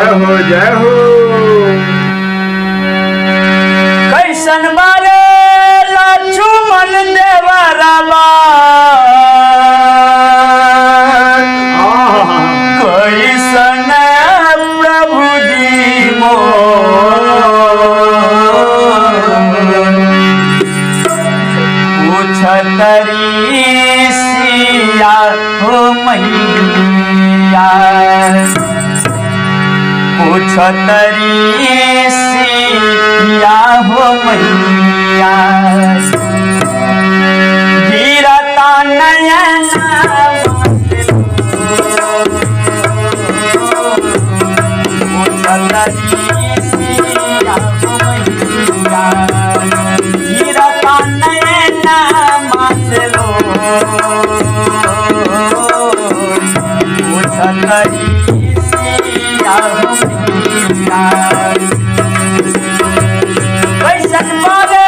जय हो कैसन बारे लक्ष्मण देवरबा कैसन प्रभु जी पूछतरी सिया हो मैया पूछतरी सिया हो मैया गिरता नयना पूछतरी सिया हो मैया गिरता नयना मासलो पूछतरी सिया हो कैसन बारे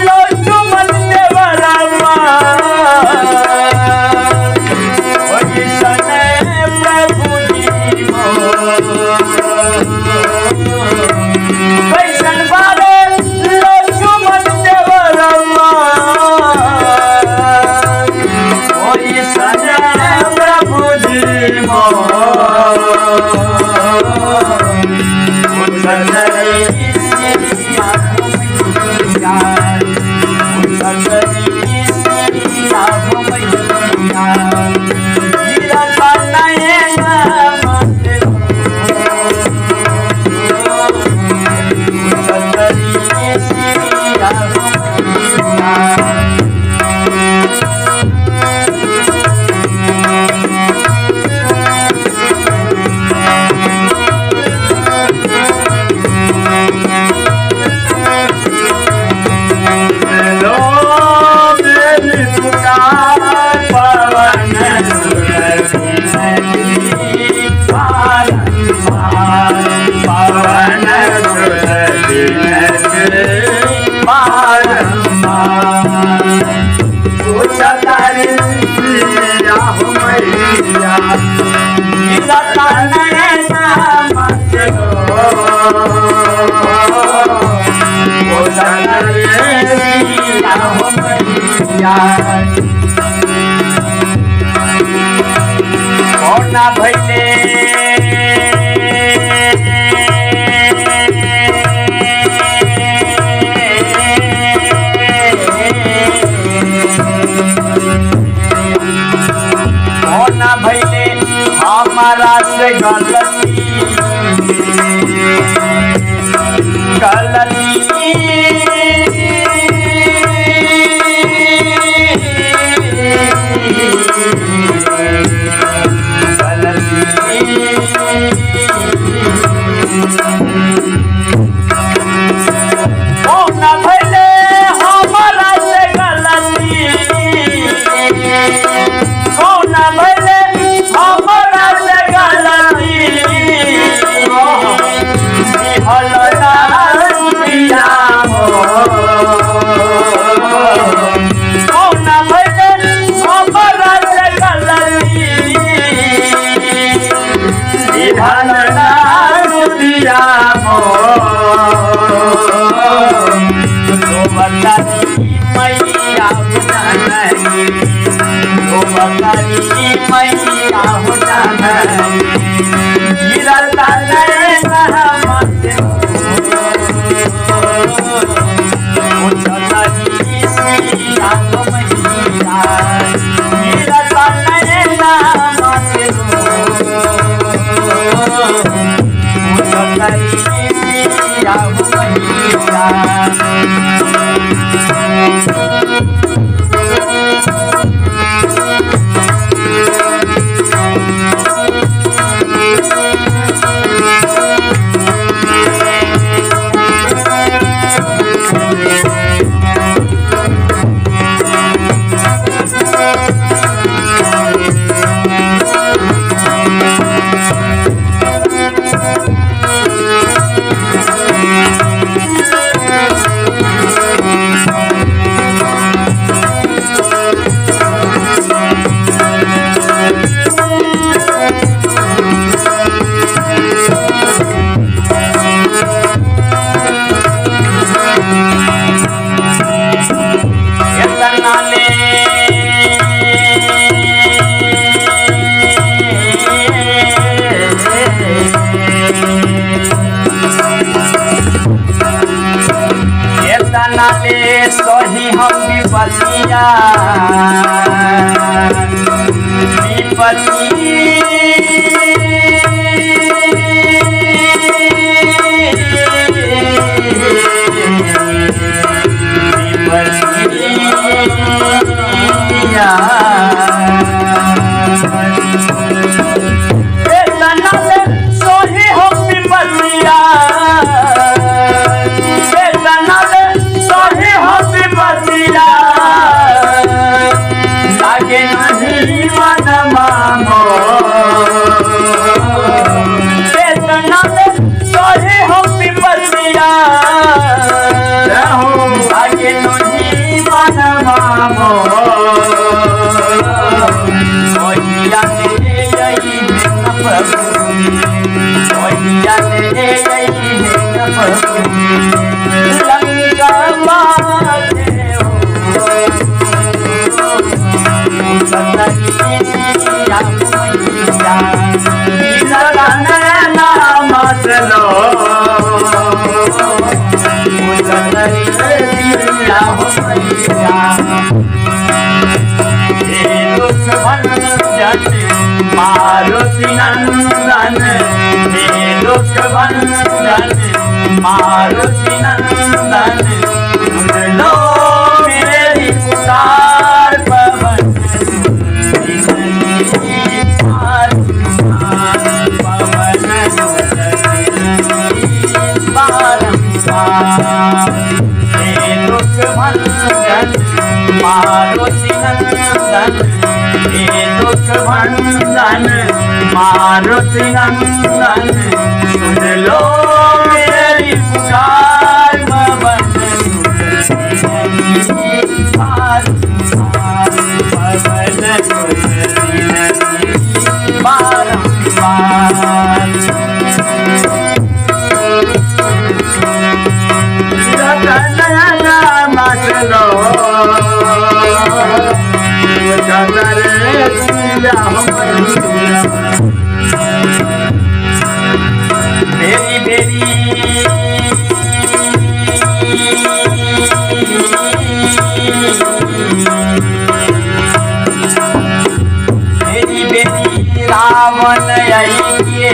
लक्ष्मण देवरबा कैसन प्रभु जी कैसन बारे लक्ष्मण देवरबा कैसन प्रभु जी कौना भैले कौना भैले हमारा से गलती मैया विपत्ति मारुति नंदन हे दुख भंजन मारुति नंदन सुन लो मेरी पुकार पवन पवन हे दुख भंजन मारुति नंदन हे दुख भंजन मारुति नंदन सुन लो मेरी पुकार पवन मेरी बेरी मेरी बेटी रावण आई के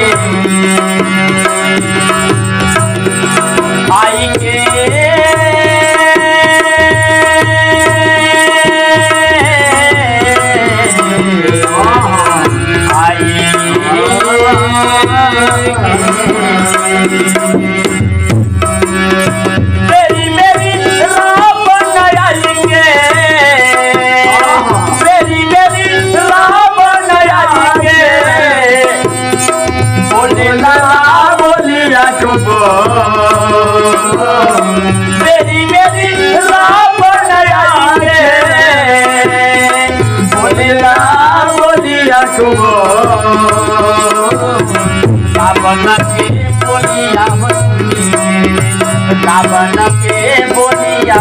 रावण के बोलिया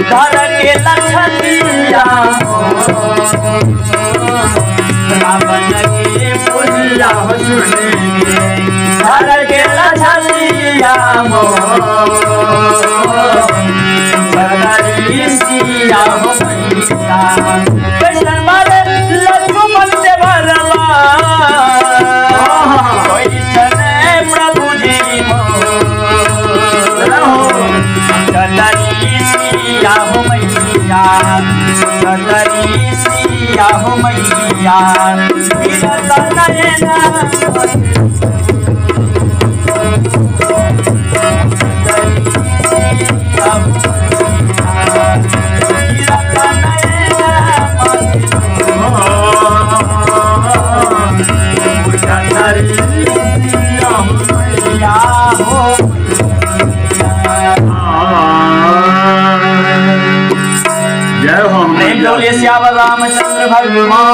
धर के लखनिया रावण के बोलिया धर के लखनिया सिया हो लक्ष्मण से भरवा प्रभु जी सिया हो मैया सिया हो मैया श्यावल रामचंद्र भगवान